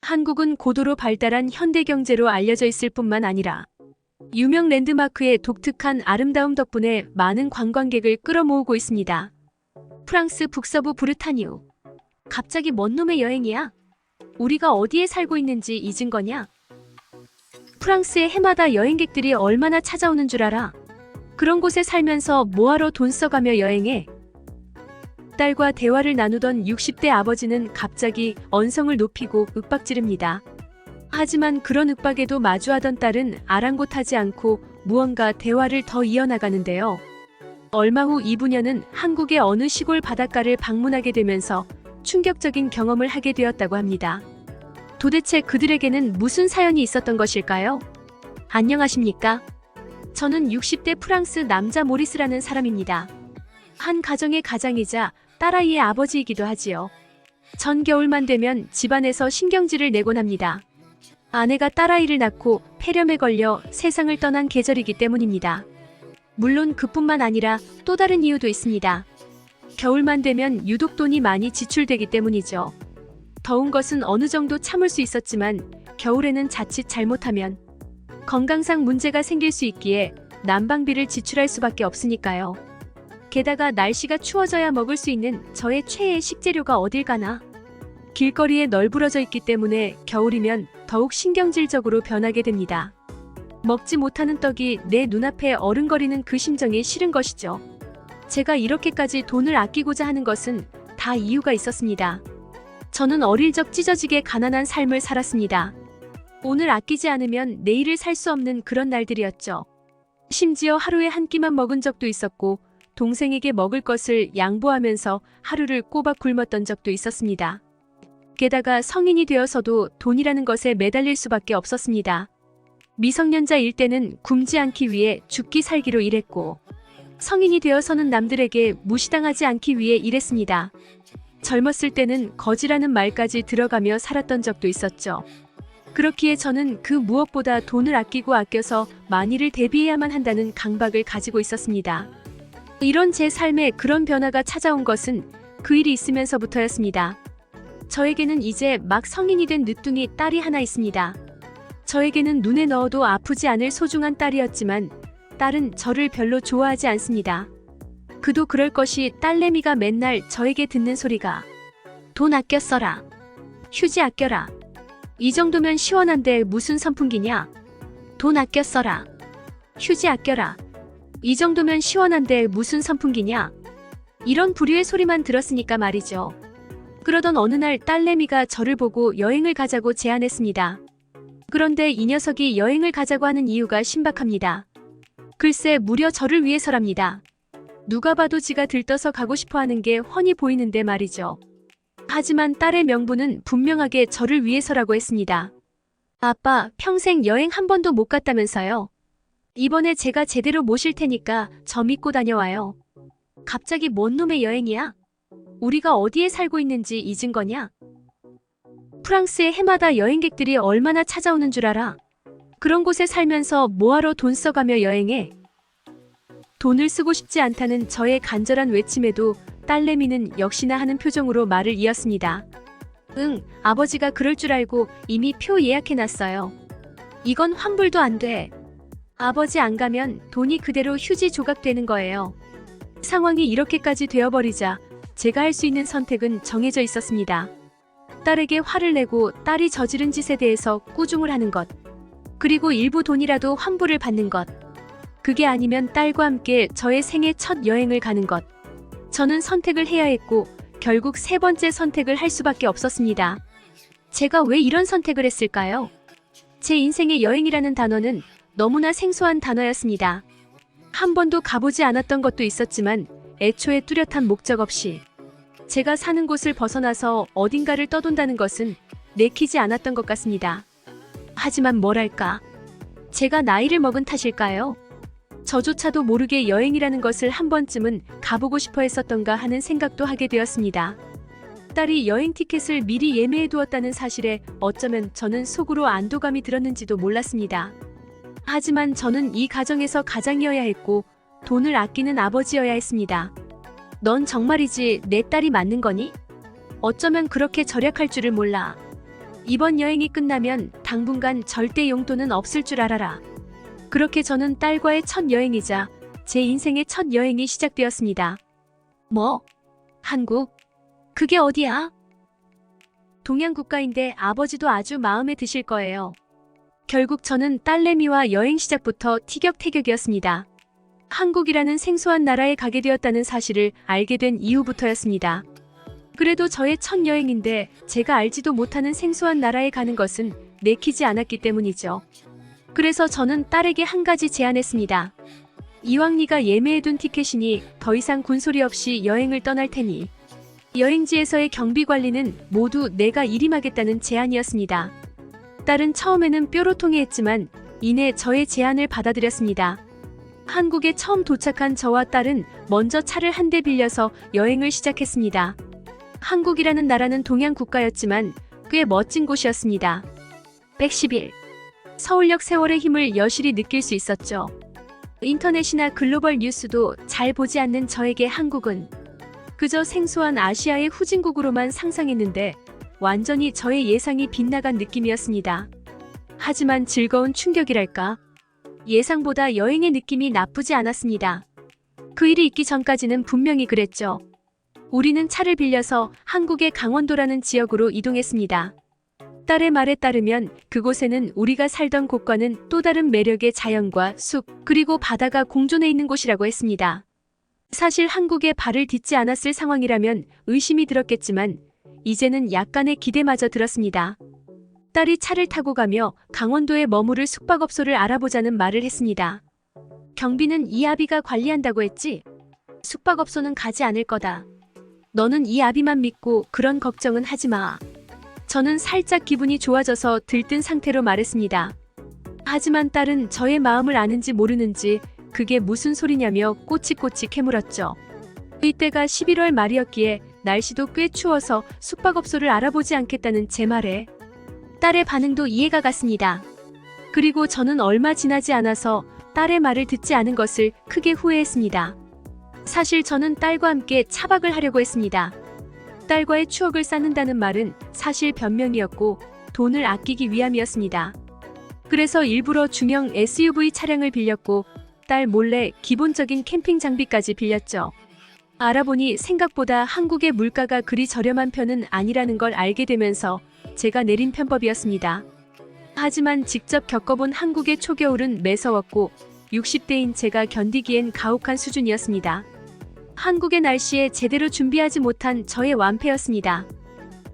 한국은 고도로 발달한 현대 경제로 알려져 있을 뿐만 아니라 유명 랜드마크의 독특한 아름다움 덕분에 많은 관광객을 끌어모으고 있습니다. 프랑스 북서부 브르타뉴. 갑자기 뭔 놈의 여행이야? 우리가 어디에 살고 있는지 잊은 거냐? 프랑스의 해마다 여행객들이 얼마나 찾아오는 줄 알아? 그런 곳에 살면서 뭐하러 돈 써가며 여행해? 딸과 대화를 나누던 60대 아버지는 갑자기 언성을 높이고 윽박 지릅니다. 하지만 그런 윽박에도 마주하던 딸은 아랑곳하지 않고 무언가 대화를 더 이어나가는데요. 얼마 후 이 부녀는 한국의 어느 시골 바닷가를 방문하게 되면서 충격적인 경험을 하게 되었다고 합니다. 도대체 그들에게는 무슨 사연이 있었던 것일까요? 안녕하십니까? 저는 60대 프랑스 남자 모리스라는 사람입니다. 한 가정의 가장이자 딸아이의 아버지이기도 하지요. 전 겨울만 되면 집안에서 신경질을 내곤 합니다. 아내가 딸아이를 낳고 폐렴에 걸려 세상을 떠난 계절이기 때문입니다. 물론 그뿐만 아니라 또 다른 이유도 있습니다. 겨울만 되면 유독 돈이 많이 지출되기 때문이죠. 더운 것은 어느 정도 참을 수 있었지만 겨울에는 자칫 잘못하면 건강상 문제가 생길 수 있기에 난방비를 지출할 수밖에 없으니까요. 게다가 날씨가 추워져야 먹을 수 있는 저의 최애 식재료가 어딜 가나. 길거리에 널브러져 있기 때문에 겨울이면 더욱 신경질적으로 변하게 됩니다. 먹지 못하는 떡이 내 눈앞에 어른거리는 그 심정이 싫은 것이죠. 제가 이렇게까지 돈을 아끼고자 하는 것은 다 이유가 있었습니다. 저는 어릴 적 찢어지게 가난한 삶을 살았습니다. 오늘 아끼지 않으면 내일을 살 수 없는 그런 날들이었죠. 심지어 하루에 한 끼만 먹은 적도 있었고 동생에게 먹을 것을 양보하면서 하루를 꼬박 굶었던 적도 있었습니다. 게다가 성인이 되어서도 돈이라는 것에 매달릴 수밖에 없었습니다. 미성년자일 때는 굶지 않기 위해 죽기 살기로 일했고 성인이 되어서는 남들에게 무시당하지 않기 위해 일했습니다. 젊었을 때는 거지라는 말까지 들어가며 살았던 적도 있었죠. 그렇기에 저는 그 무엇보다 돈을 아껴서 만일을 대비해야만 한다는 강박을 가지고 있었습니다. 이런 제 삶에 그런 변화가 찾아온 것은 그 일이 있으면서부터였습니다. 저에게는 이제 막 성인이 된 늦둥이 딸이 하나 있습니다. 저에게는 눈에 넣어도 아프지 않을 소중한 딸이었지만 딸은 저를 별로 좋아하지 않습니다. 그도 그럴 것이 딸내미가 맨날 저에게 듣는 소리가 돈 아껴 써라. 휴지 아껴라. 이 정도면 시원한데 무슨 선풍기냐? 돈 아껴 써라. 휴지 아껴라. 이 정도면 시원한데 무슨 선풍기냐? 이런 부류의 소리만 들었으니까 말이죠. 그러던 어느 날 딸내미가 저를 보고 여행을 가자고 제안했습니다. 그런데 이 녀석이 여행을 가자고 하는 이유가 신박합니다. 글쎄 무려 저를 위해서랍니다. 누가 봐도 지가 들떠서 가고 싶어 하는 게 훤히 보이는데 말이죠. 하지만 딸의 명분은 분명하게 저를 위해서라고 했습니다. 아빠, 평생 여행 한 번도 못 갔다면서요. 이번에 제가 제대로 모실 테니까 저 믿고 다녀와요. 갑자기 뭔 놈의 여행이야? 우리가 어디에 살고 있는지 잊은 거냐? 프랑스에 해마다 여행객들이 얼마나 찾아오는 줄 알아? 그런 곳에 살면서 뭐하러 돈 써가며 여행해? 돈을 쓰고 싶지 않다는 저의 간절한 외침에도 딸내미는 역시나 하는 표정으로 말을 이었습니다. 응, 아버지가 그럴 줄 알고 이미 표 예약해놨어요. 이건 환불도 안 돼. 아버지 안 가면 돈이 그대로 휴지 조각 되는 거예요. 상황이 이렇게까지 되어버리자 제가 할 수 있는 선택은 정해져 있었습니다. 딸에게 화를 내고 딸이 저지른 짓에 대해서 꾸중을 하는 것. 그리고 일부 돈이라도 환불을 받는 것. 그게 아니면 딸과 함께 저의 생애 첫 여행을 가는 것. 저는 선택을 해야 했고 결국 세 번째 선택을 할 수밖에 없었습니다. 제가 왜 이런 선택을 했을까요? 제 인생의 여행이라는 단어는 너무나 생소한 단어였습니다. 한 번도 가보지 않았던 것도 있었지만 애초에 뚜렷한 목적 없이 제가 사는 곳을 벗어나서 어딘가를 떠돈다는 것은 내키지 않았던 것 같습니다. 하지만 뭐랄까, 제가 나이를 먹은 탓일까요? 저조차도 모르게 여행이라는 것을 한 번쯤은 가보고 싶어 했었던가 하는 생각도 하게 되었습니다. 딸이 여행 티켓을 미리 예매해 두었다는 사실에 어쩌면 저는 속으로 안도감이 들었는지도 몰랐습니다. 하지만 저는 이 가정에서 가장이어야 했고 돈을 아끼는 아버지여야 했습니다. 넌 정말이지 내 딸이 맞는 거니? 어쩌면 그렇게 절약할 줄을 몰라. 이번 여행이 끝나면 당분간 절대 용돈은 없을 줄 알아라. 그렇게 저는 딸과의 첫 여행이자 제 인생의 첫 여행이 시작되었습니다. 뭐? 한국? 그게 어디야? 동양 국가인데 아버지도 아주 마음에 드실 거예요. 결국 저는 딸내미와 여행 시작부터 티격태격이었습니다. 한국이라는 생소한 나라에 가게 되었다는 사실을 알게 된 이후부터였습니다. 그래도 저의 첫 여행인데 제가 알지도 못하는 생소한 나라에 가는 것은 내키지 않았기 때문이죠. 그래서 저는 딸에게 한 가지 제안했습니다. 이왕 네가 예매해둔 티켓이니 더 이상 군소리 없이 여행을 떠날 테니 여행지에서의 경비 관리는 모두 내가 일임하겠다는 제안이었습니다. 딸은 처음에는 뾰로통해했지만 이내 저의 제안을 받아들였습니다. 한국에 처음 도착한 저와 딸은 먼저 차를 한 대 빌려서 여행을 시작했습니다. 한국이라는 나라는 동양 국가였지만 꽤 멋진 곳이었습니다. 111. 서울역 세월의 힘을 여실히 느낄 수 있었죠. 인터넷이나 글로벌 뉴스도 잘 보지 않는 저에게 한국은 그저 생소한 아시아의 후진국으로만 상상했는데 완전히 저의 예상이 빗나간 느낌이었습니다. 하지만 즐거운 충격이랄까? 예상보다 여행의 느낌이 나쁘지 않았습니다. 그 일이 있기 전까지는 분명히 그랬죠. 우리는 차를 빌려서 한국의 강원도라는 지역으로 이동했습니다. 딸의 말에 따르면 그곳에는 우리가 살던 곳과는 또 다른 매력의 자연과 숲, 그리고 바다가 공존해 있는 곳이라고 했습니다. 사실 한국에 발을 딛지 않았을 상황이라면 의심이 들었겠지만 이제는 약간의 기대마저 들었습니다. 딸이 차를 타고 가며 강원도에 머무를 숙박업소를 알아보자는 말을 했습니다. 경비는 이 아비가 관리한다고 했지? 숙박업소는 가지 않을 거다. 너는 이 아비만 믿고 그런 걱정은 하지 마. 저는 살짝 기분이 좋아져서 들뜬 상태로 말했습니다. 하지만 딸은 저의 마음을 아는지 모르는지 그게 무슨 소리냐며 꼬치꼬치 캐물었죠. 이때가 11월 말이었기에 날씨도 꽤 추워서 숙박업소를 알아보지 않겠다는 제 말에 딸의 반응도 이해가 갔습니다. 그리고 저는 얼마 지나지 않아서 딸의 말을 듣지 않은 것을 크게 후회했습니다. 사실 저는 딸과 함께 차박을 하려고 했습니다. 딸과의 추억을 쌓는다는 말은 사실 변명이었고 돈을 아끼기 위함이었습니다. 그래서 일부러 중형 SUV 차량을 빌렸고 딸 몰래 기본적인 캠핑 장비까지 빌렸죠. 알아보니 생각보다 한국의 물가가 그리 저렴한 편은 아니라는 걸 알게 되면서 제가 내린 편법이었습니다. 하지만 직접 겪어본 한국의 초겨울은 매서웠고 60대인 제가 견디기엔 가혹한 수준이었습니다. 한국의 날씨에 제대로 준비하지 못한 저의 완패였습니다.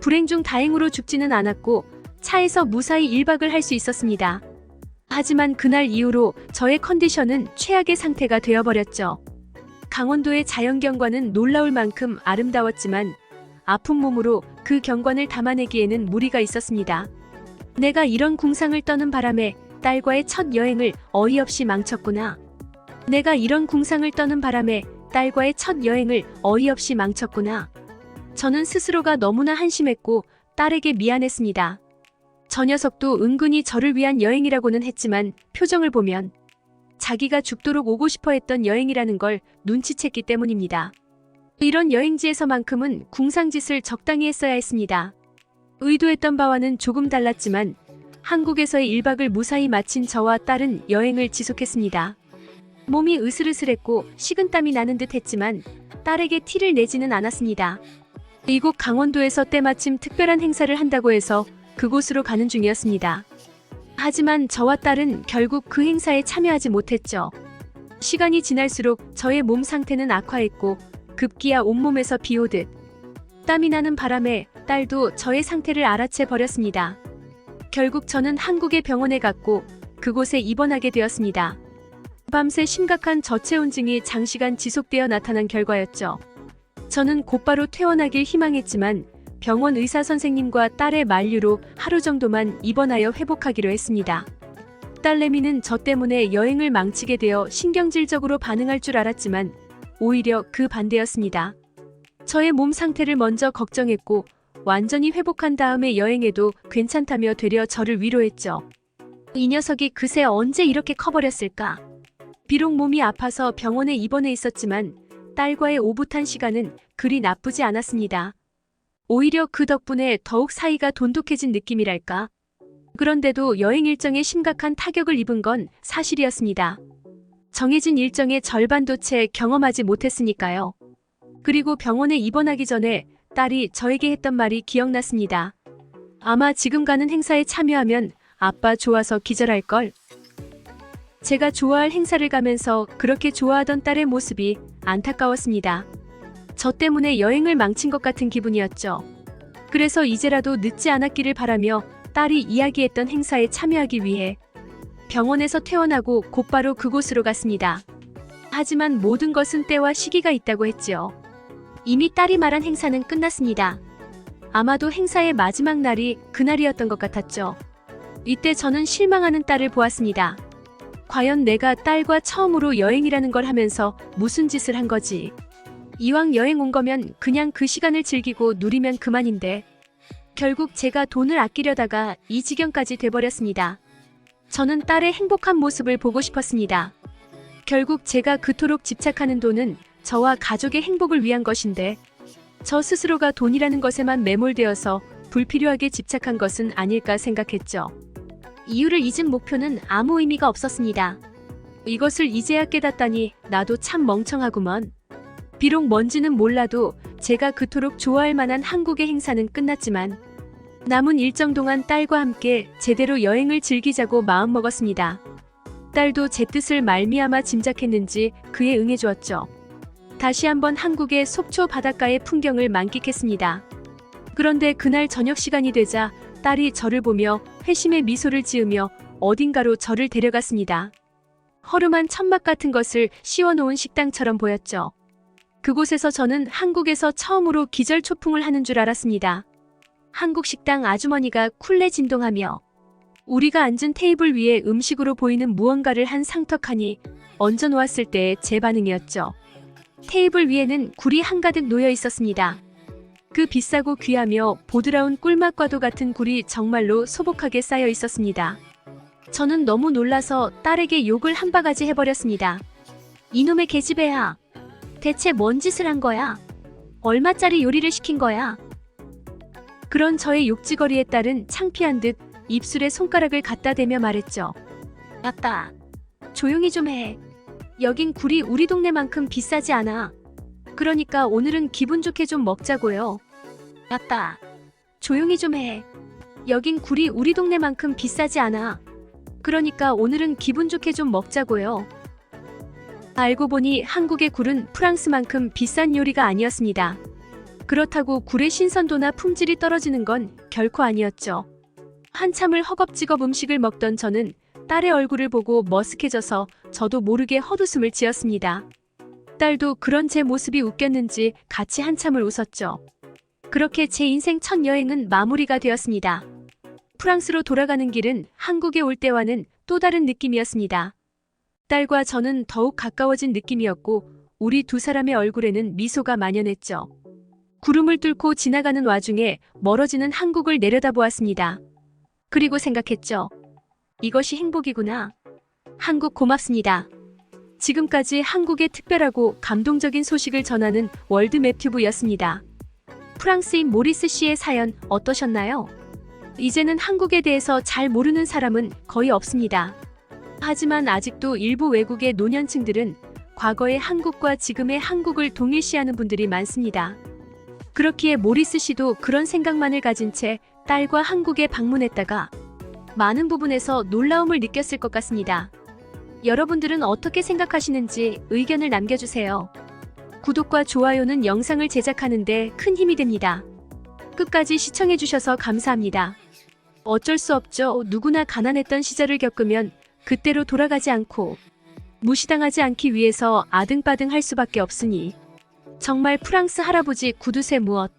불행 중 다행으로 죽지는 않았고 차에서 무사히 1박을 할 수 있었습니다. 하지만 그날 이후로 저의 컨디션은 최악의 상태가 되어버렸죠. 강원도의 자연경관은 놀라울 만큼 아름다웠지만 아픈 몸으로 그 경관을 담아내기에는 무리가 있었습니다. 내가 이런 궁상을 떠는 바람에 딸과의 첫 여행을 어이없이 망쳤구나. 내가 이런 궁상을 떠는 바람에 딸과의 첫 여행을 어이없이 망쳤구나. 저는 스스로가 너무나 한심했고 딸에게 미안했습니다. 저 녀석도 은근히 저를 위한 여행이라고는 했지만 표정을 보면 자기가 죽도록 오고 싶어 했던 여행이라는 걸 눈치챘기 때문입니다. 이런 여행지에서만큼은 궁상짓을 적당히 했어야 했습니다. 의도했던 바와는 조금 달랐지만 한국에서의 1박을 무사히 마친 저와 딸은 여행을 지속했습니다. 몸이 으슬으슬했고 식은땀이 나는 듯 했지만 딸에게 티를 내지는 않았습니다. 이곳 강원도에서 때마침 특별한 행사를 한다고 해서 그곳으로 가는 중이었습니다. 하지만 저와 딸은 결국 그 행사에 참여하지 못했죠. 시간이 지날수록 저의 몸 상태는 악화했고 급기야 온몸에서 비오듯 땀이 나는 바람에 딸도 저의 상태를 알아채 버렸습니다. 결국 저는 한국의 병원에 갔고 그곳에 입원하게 되었습니다. 밤새 심각한 저체온증이 장시간 지속되어 나타난 결과였죠. 저는 곧바로 퇴원하길 희망했지만 병원 의사 선생님과 딸의 만류로 하루 정도만 입원하여 회복하기로 했습니다. 딸내미는 저 때문에 여행을 망치게 되어 신경질적으로 반응할 줄 알았지만 오히려 그 반대였습니다. 저의 몸 상태를 먼저 걱정했고 완전히 회복한 다음에 여행해도 괜찮다며 되려 저를 위로했죠. 이 녀석이 그새 언제 이렇게 커버렸을까? 비록 몸이 아파서 병원에 입원해 있었지만 딸과의 오붓한 시간은 그리 나쁘지 않았습니다. 오히려 그 덕분에 더욱 사이가 돈독해진 느낌이랄까. 그런데도 여행 일정에 심각한 타격을 입은 건 사실이었습니다. 정해진 일정의 절반도 채 경험하지 못했으니까요. 그리고 병원에 입원하기 전에 딸이 저에게 했던 말이 기억났습니다. 아마 지금 가는 행사에 참여하면 아빠 좋아서 기절할걸. 제가 좋아할 행사를 가면서 그렇게 좋아하던 딸의 모습이 안타까웠습니다. 저 때문에 여행을 망친 것 같은 기분이었죠. 그래서 이제라도 늦지 않았기를 바라며 딸이 이야기했던 행사에 참여하기 위해 병원에서 퇴원하고 곧바로 그곳으로 갔습니다. 하지만 모든 것은 때와 시기가 있다고 했지요. 이미 딸이 말한 행사는 끝났습니다. 아마도 행사의 마지막 날이 그날이었던 것 같았죠. 이때 저는 실망하는 딸을 보았습니다. 과연 내가 딸과 처음으로 여행이라는 걸 하면서 무슨 짓을 한 거지? 이왕 여행 온 거면 그냥 그 시간을 즐기고 누리면 그만인데. 결국 제가 돈을 아끼려다가 이 지경까지 돼버렸습니다. 저는 딸의 행복한 모습을 보고 싶었습니다. 결국 제가 그토록 집착하는 돈은 저와 가족의 행복을 위한 것인데 저 스스로가 돈이라는 것에만 매몰되어서 불필요하게 집착한 것은 아닐까 생각했죠. 이유를 잊은 목표는 아무 의미가 없었습니다. 이것을 이제야 깨닫다니 나도 참 멍청하구먼. 비록 뭔지는 몰라도 제가 그토록 좋아할 만한 한국의 행사는 끝났지만 남은 일정 동안 딸과 함께 제대로 여행을 즐기자고 마음먹었습니다. 딸도 제 뜻을 말미암아 짐작했는지 그에 응해주었죠. 다시 한번 한국의 속초 바닷가의 풍경을 만끽했습니다. 그런데 그날 저녁 시간이 되자 딸이 저를 보며 회심의 미소를 지으며 어딘가로 저를 데려갔습니다. 허름한 천막 같은 것을 씌워놓은 식당처럼 보였죠. 그곳에서 저는 한국에서 처음으로 기절초풍을 하는 줄 알았습니다. 한국 식당 아주머니가 쿨레 진동하며 우리가 앉은 테이블 위에 음식으로 보이는 무언가를 한 상턱하니 얹어놓았을 때의 제 반응이었죠. 테이블 위에는 굴이 한가득 놓여 있었습니다. 그 비싸고 귀하며 보드라운 꿀맛과도 같은 굴이 정말로 소복하게 쌓여 있었습니다. 저는 너무 놀라서 딸에게 욕을 한 바가지 해버렸습니다. 이놈의 계집애야. 대체 뭔 짓을 한 거야? 얼마짜리 요리를 시킨 거야? 그런 저의 욕지거리에 딸은 창피한 듯 입술에 손가락을 갖다 대며 말했죠. 아빠, 조용히 좀 해. 여긴 굴이 우리 동네만큼 비싸지 않아. 그러니까 오늘은 기분 좋게 좀 먹자고요. 아빠, 조용히 좀 해. 여긴 굴이 우리 동네만큼 비싸지 않아. 그러니까 오늘은 기분 좋게 좀 먹자고요. 알고 보니 한국의 굴은 프랑스만큼 비싼 요리가 아니었습니다. 그렇다고 굴의 신선도나 품질이 떨어지는 건 결코 아니었죠. 한참을 허겁지겁 음식을 먹던 저는 딸의 얼굴을 보고 머쓱해져서 저도 모르게 헛웃음을 지었습니다. 딸도 그런 제 모습이 웃겼는지 같이 한참을 웃었죠. 그렇게 제 인생 첫 여행은 마무리가 되었습니다. 프랑스로 돌아가는 길은 한국에 올 때와는 또 다른 느낌이었습니다. 딸과 저는 더욱 가까워진 느낌이었고 우리 두 사람의 얼굴에는 미소가 만연했죠. 구름을 뚫고 지나가는 와중에 멀어지는 한국을 내려다보았습니다. 그리고 생각했죠. 이것이 행복이구나. 한국 고맙습니다. 지금까지 한국의 특별하고 감동적인 소식을 전하는 월드맵튜브였습니다. 프랑스인 모리스 씨의 사연 어떠셨나요? 이제는 한국에 대해서 잘 모르는 사람은 거의 없습니다. 하지만 아직도 일부 외국의 노년층들은 과거의 한국과 지금의 한국을 동일시하는 분들이 많습니다. 그렇기에 모리스 씨도 그런 생각만을 가진 채 딸과 한국에 방문했다가 많은 부분에서 놀라움을 느꼈을 것 같습니다. 여러분들은 어떻게 생각하시는지 의견을 남겨주세요. 구독과 좋아요는 영상을 제작하는 데 큰 힘이 됩니다. 끝까지 시청해주셔서 감사합니다. 어쩔 수 없죠. 누구나 가난했던 시절을 겪으면 그때로 돌아가지 않고 무시당하지 않기 위해서 아등바등 할 수밖에 없으니 정말 프랑스 할아버지 구두쇠 무엇